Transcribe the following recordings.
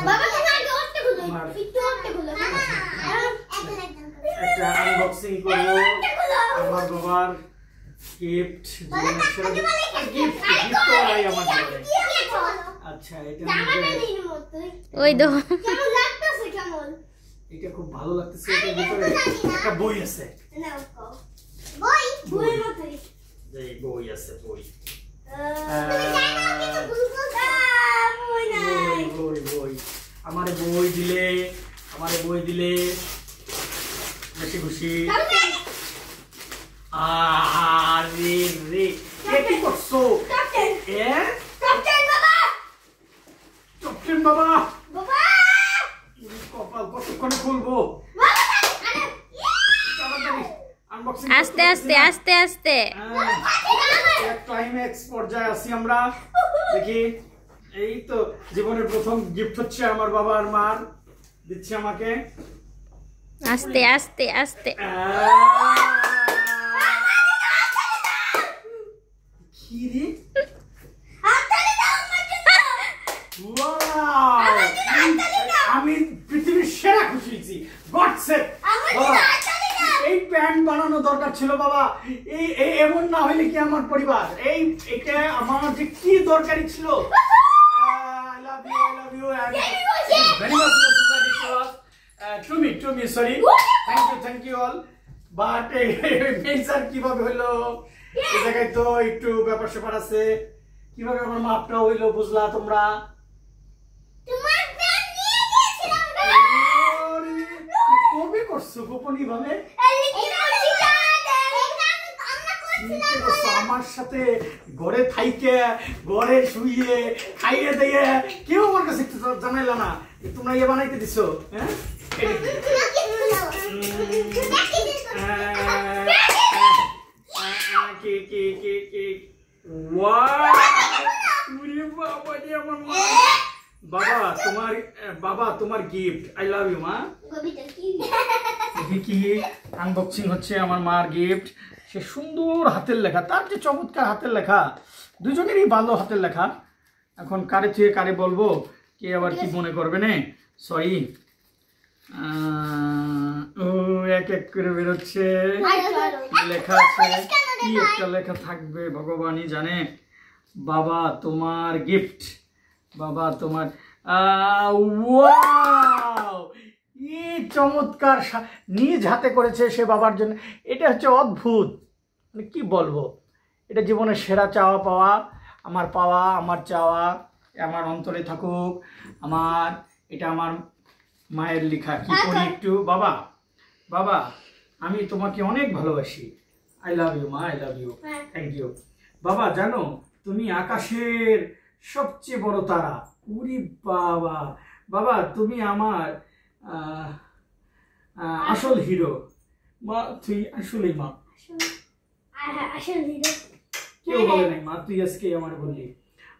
বাবা তুমি আগে ওটে খুলো একটু ওটে খুলো একটা আনবক্সিং করব আমার বাবার গিফট গিফট তো আই আমার জীবনে। আচ্ছা এটা ওই দেখো কেমন লাগতেছে কেমন এটা খুব ভালো লাগতেছে। এটার ভিতরে একটা বই আছে। বই বইয়ের মতই এই বই আছে বই। তুমি জানো কিছু বুঝছো বই নাই বই আমারে বই দিলে বেশি খুশি। আরে রে কি করছো? ক্যাপ্টেন এ ক্যাপ্টেন বাবা ক্যাপ্টেন বাবা বাবা কপাল কতক্ষণে খুলবো? আস্তে আস্তে আস্তে আস্তে ক্লাইম্যাক্স পর্যায়ে আছি আমরা। দেখি এই তো জীবনের প্রথম গিফট হচ্ছে আমার বাবা আর মার দিচ্ছে আমাকে। আস্তে আস্তে আস্তে কি রে? আমি পৃথিবীর সেরা খুশি হয়েছি। এই প্যান্ট বানানো দরকার ছিল বাবা। এই এমন না হইলে কি আমার পরিবার এটা আমার যে কি দরকারি ছিল। I love you and very much to me sorry thank you all but measure কিভাবে হলো এই জায়গায় তো একটু ব্যাপার স্যাপার আছে। কিভাবে আমার মাপটা হইলো বুঝলা তোমরা? তোমার প্যান্ট নিয়ে গিয়েছিলাম কবে করছো গোপনী ভাবে? আমার সাথে ঘরে থাইকে ঘরে শুইয়ে খাইয়ে দিয়ে কেউ আমার কাছে একটু জানাইলা না তোমরা ইয়ে বানাইতে দিছো। হ্যাঁ বাবা তোমার গিফট আই লাভ ইউ মা। কি আনবক্সিং হচ্ছে আমার মার গিফট। সে সুন্দর হাতের লেখা, তার যে চমৎকার হাতের লেখা, দুজনেরই ভালো হাতের লেখা। এখন কারে চেয়ে কারে বলবো, কে আবার কি মনে করবে না, সরি। ও এক এক করে বেরোচ্ছে, লেখা আছে, কি একটা লেখা থাকবে ভগবানই জানে। বাবা তোমার গিফট, বাবা তোমার ওয়াও, কি চমৎকার নিজ হাতে করেছে সে বাবার জন্য। এটা হচ্ছে অদ্ভুত, মানে কি বলবো, এটা জীবনের সেরা চাওয়া পাওয়া, আমার চাওয়া আমার অন্তরে থাকুক। এটা আমার মায়ের লেখা। কি করি একটু, বাবা বাবা আমি তোমাকে অনেক ভালোবাসি। আই লাভ ইউ মা, I love you, thank you. বাবা জানো তুমি আকাশের সবচেয়ে বড় তারা। উরি বাবা, বাবা তুমি আমার আসল হিরো। মা তুই আসলেই মা, কেউ বলে নাই মা, তুই আজকে আমার বললি।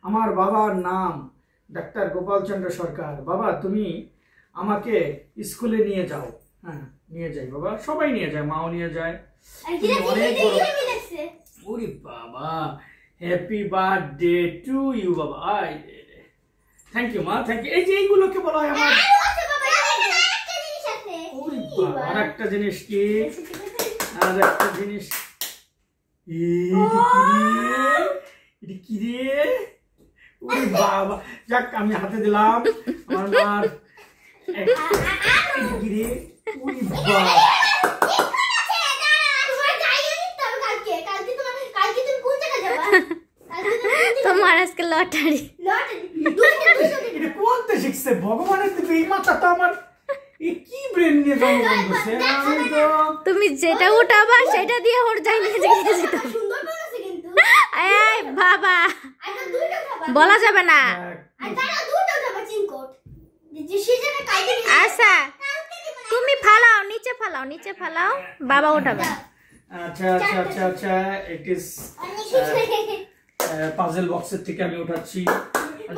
আমার বাবার নাম ডাক্তার গোপাল চন্দ্র সরকার। বাবা তুমি আমাকে স্কুলে নিয়ে যাও। হ্যাঁ নিয়ে যাই বাবা, সবাই নিয়ে যায়, মাও নিয়ে যায়। অনেক বড়। ওরে বাবা, হ্যাপি বার্থডে টু ইউ বাবা। থ্যাংক ইউ মা, থ্যাংক ইউ। এই যে এইগুলোকে বলা হয় আমার। ওরে বাবা, আর একটা জিনিস কি, আর একটা জিনিস, এটা কি রে? ওরে বাবা, যাক আমি হাতে দিলাম আমার মার। কি রে? ওরে বাবা, তোমার আজকে লটারি। এটা কোনতে শিখছে ভগবানের দিকে? এই মাথা তো আমার কি ব্রেন নিয়ে জন্মগ্রহণ করছে। তুমি যেটা উঠাবা সেটা দিয়ে ওর যাই নিয়ে যেত। এই বাবা বলা যাবে না। আচ্ছা তুমি ফালাও, নিচে ফালাও, নিচে ফালাও, বাবা উঠাবে। আচ্ছা আচ্ছা আচ্ছা আচ্ছা, ইট ইজ পাজল বক্সের থেকে আমি উঠাচ্ছি।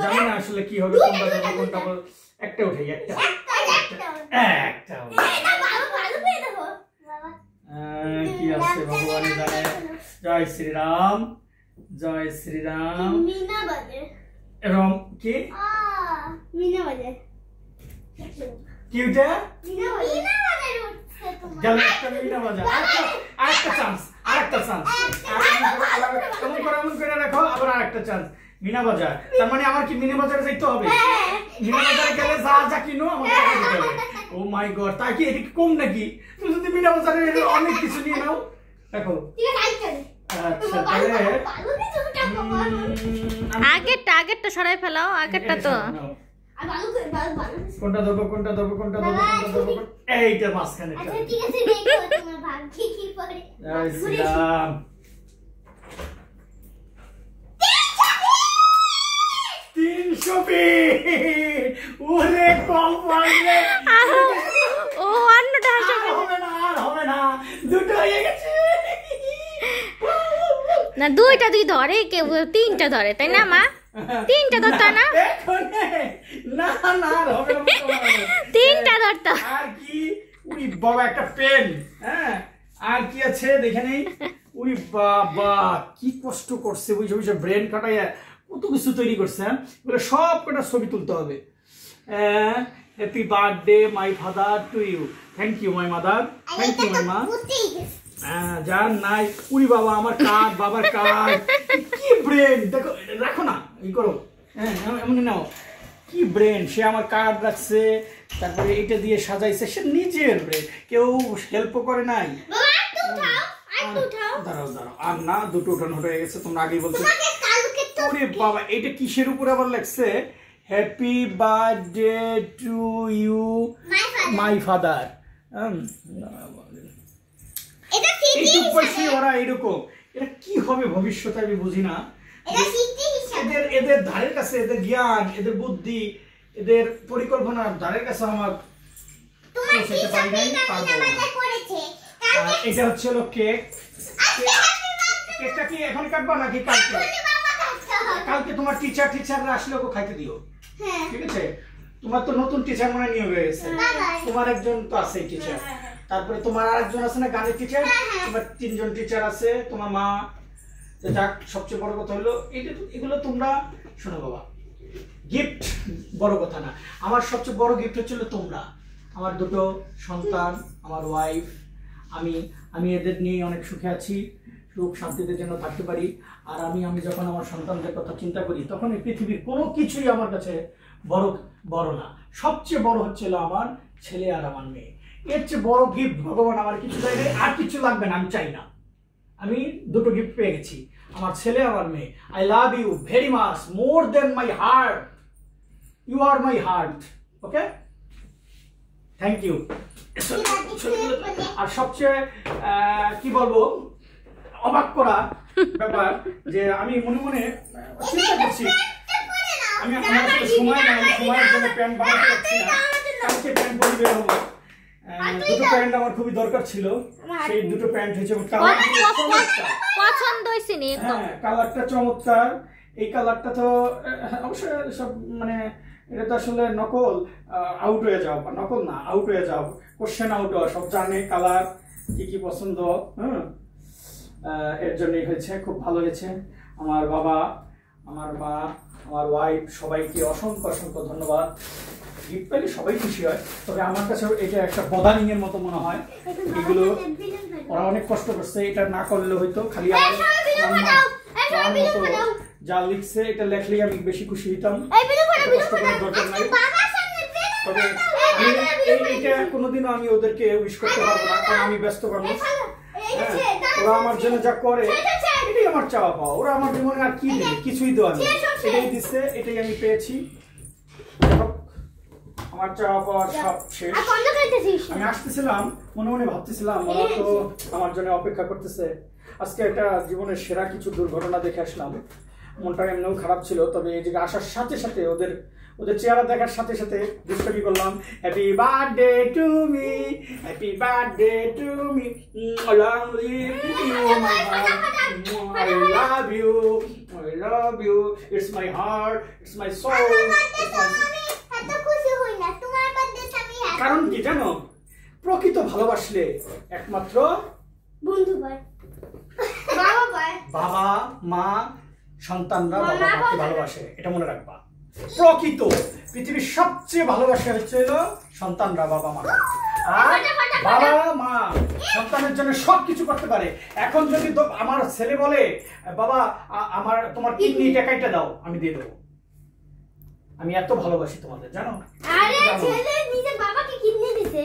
জানি না আসলে কি হবে, কোনটা একটা উঠাই, একটা কি আছে ভগবান জানে। জয় শ্রীরাম, জয় শ্রীরাম। এরকম কি মিনা বাজার কি ওইটা মিনা বাজার উঠছে তোমার গেল একটা মিনা বাজার আরেকটা চান্স এমন করে রাখো আবার আরেকটা চান্স মিনা বাজার তার মানে আমার কি মিনা বাজারে যাইতে হবে মিনা বাজারে গেলে যা যা কিনো আমাকে দিতে হবে ও মাই গড তাই কি এটা কি কম নাকি তুমি যদি মিনা বাজারে অনেক কিছু নিয়ে নাও দেখো ঠিক আছে আচ্ছা তাহলে আগেরটা সরাই ফেলাও আগেরটা তো আর ভালো কোনটা দেবো এইটা মাঝখানে আচ্ছা ঠিক আছে দেখো তোমার ভাগ্যে কি পড়ে ইসলাম 300 ফিট ওরে কম পারলে ও অন্যটা হবে না দুটো হয়ে গেছে না দুইটা দুই ধরে কেউ তিনটা ধরে তাই না মা তিনটা ধরতো না না হবে না তিনটা ধরতো আর কি উই বাবা একটা পেন হ্যাঁ আর কি আছে দেখে নেই উই বাবা কি কষ্ট করছে বুঝে ব্রেন কাটাইয়া কত কিছু তৈরি করছে এগুলো সব কটা ছবি তুলতে হবে happy birthday my father to you thank you my mother thank you my মা জান নাই উরি বাবা আমার কার্ড বাবার কার্ড কি ব্রেন দেখো রাখো না এই করো হ্যাঁ এমনি নাও কি ব্রেন সে আমার কার্ড রাখছে তারপরে এটা দিয়ে সাজাইছে সে নিজের ব্রেন কেউ হেল্প করে নাই দাঁড়াও আর না দুটো উঠানো হয়ে গেছে তোমরা আগেই বলছো ওরে বাবা এটা কিসের উপর আবার লেখছে happy birthday to you my father এইটুক বয়সে ওরা এরকম এটা কি হবে ভবিষ্যতে আমি বুঝি না এদের ধারের কাছে এদের জ্ঞান এদের বুদ্ধি এদের পরিকল্পনার ধারের কাছে আমার এটা হচ্ছে হলো কেক কেকটা কি এখন কাটবা নাকি কালকে তোমার টিচাররা আসলে ওকে খাইতে দিও ঠিক আছে তোমার তো নতুন টিচার মনে নিয়োগ হয়ে গেছে তোমার একজন তো আছে টিচার তারপরে তোমার আরেকজন আছে না গানের টিচার তোমার 3 জন টিচার আছে তোমার মা যাক সবচেয়ে বড় কথা হলো এগুলো তোমরা শোনো বাবা গিফট বড় কথা না আমার সবচেয়ে বড় গিফট হচ্ছিল তোমরা আমার দুটো সন্তান আমার ওয়াইফ আমি এদের নিয়ে অনেক সুখে আছি সুখ শান্তিতে যেন থাকতে পারি আর আমি যখন আমার সন্তানদের কথা চিন্তা করি তখন এই পৃথিবীর কোনো কিছুই আমার কাছে বড় না সবচেয়ে বড় হচ্ছিল আমার ছেলে আর আমার মেয়ে এর চেয়ে বড় গিফট ভগবান আমার কিছু চাইলে আর কিছু লাগবে না আমি চাই না আমি দুটো গিফট পেয়ে গেছি আমার ছেলে আমার মেয়ে I love you very much more than my heart you are my heart okay thank you আর সবচেয়ে কি বলবো অবাক করা ব্যাপার যে আমি মনে মনে চিন্তা করছি আমি আমার সময় নাই সময়ের জন্য প্যান্ট বানাতে পারছি না কালকে প্যান্ট পরে বের হবো দুটো প্যান্ট আমার খুবই দরকার ছিল সেই দুটো প্যান্ট হয়েছে পছন্দ হয়েছে নি হ্যাঁ কালারটা চমৎকার এই কালারটা তো অবশ্যই সব মানে এটা তো আসলে নকল আউট হয়ে যাও বা নকল না আউট হয়ে যাও কোশ্চেন আউট সব জানে কালার কি পছন্দ এর জন্যই হয়েছে খুব ভালো হয়েছে আমার বাবা আমার মা আমার ওয়াইফ সবাইকে অসংখ্য ধন্যবাদ গিফট পেলে সবাই খুশি হয় তবে আমার কাছে এটা একটা বদানিং এর মতো মনে হয় এগুলো ওরা অনেক কষ্ট করছে এটা না করলে হয়তো খালি আমার মতো যা লিখছে এটা লেখলেই আমি বেশি খুশি হইতাম তবে এটা কোনোদিনও আমি ওদেরকে উইশ করতে পারবো না কারণ আমি ব্যস্ত মানুষ ওরা আমার জন্য যা করে এটাই আমার চাওয়া পাওয়া ওরা আমার জীবনে আর কি দেবে কিছুই দেওয়া নেই এটাই দিচ্ছে এটাই আমি পেয়েছি আমার চাওয়া পাওয়া সব শেষ আমি আসতেছিলাম মনে ভাবতেছিলাম ওরা তো আমার জন্য অপেক্ষা করতেছে আজকে একটা জীবনের সেরা কিছু দুর্ঘটনা দেখে আসলাম মনটা এমনিও খারাপ ছিল তবে এই জায়গায় আসার সাথে সাথে ওদের চেহারা দেখার সাথে সাথে দুষ্টামি করলাম happy birthday to me happy birthday to me long live you my heart I love you it's my heart it's my soul কারণ কি জানো প্রকৃত ভালোবাসলে একমাত্র বন্ধু পায় বাবা মা সন্তানরা বাবা মাকে ভালোবাসে এটা মনে রাখবা প্রকৃত পৃথিবীর সবচেয়ে ভালোবাসা হচ্ছে হলো সন্তানরা বাবা মা, আর বাবা মা সন্তানের জন্য সবকিছু করতে পারে। এখন যদি আমার ছেলে বলে বাবা আমার তোমার কিডনি টাকাইটা দাও, আমি দিয়ে দেবো। আমি এত ভালোবাসি তোমাদের, জানো? আরে ছেলে নিজের বাবাকে কিডনি দিছে।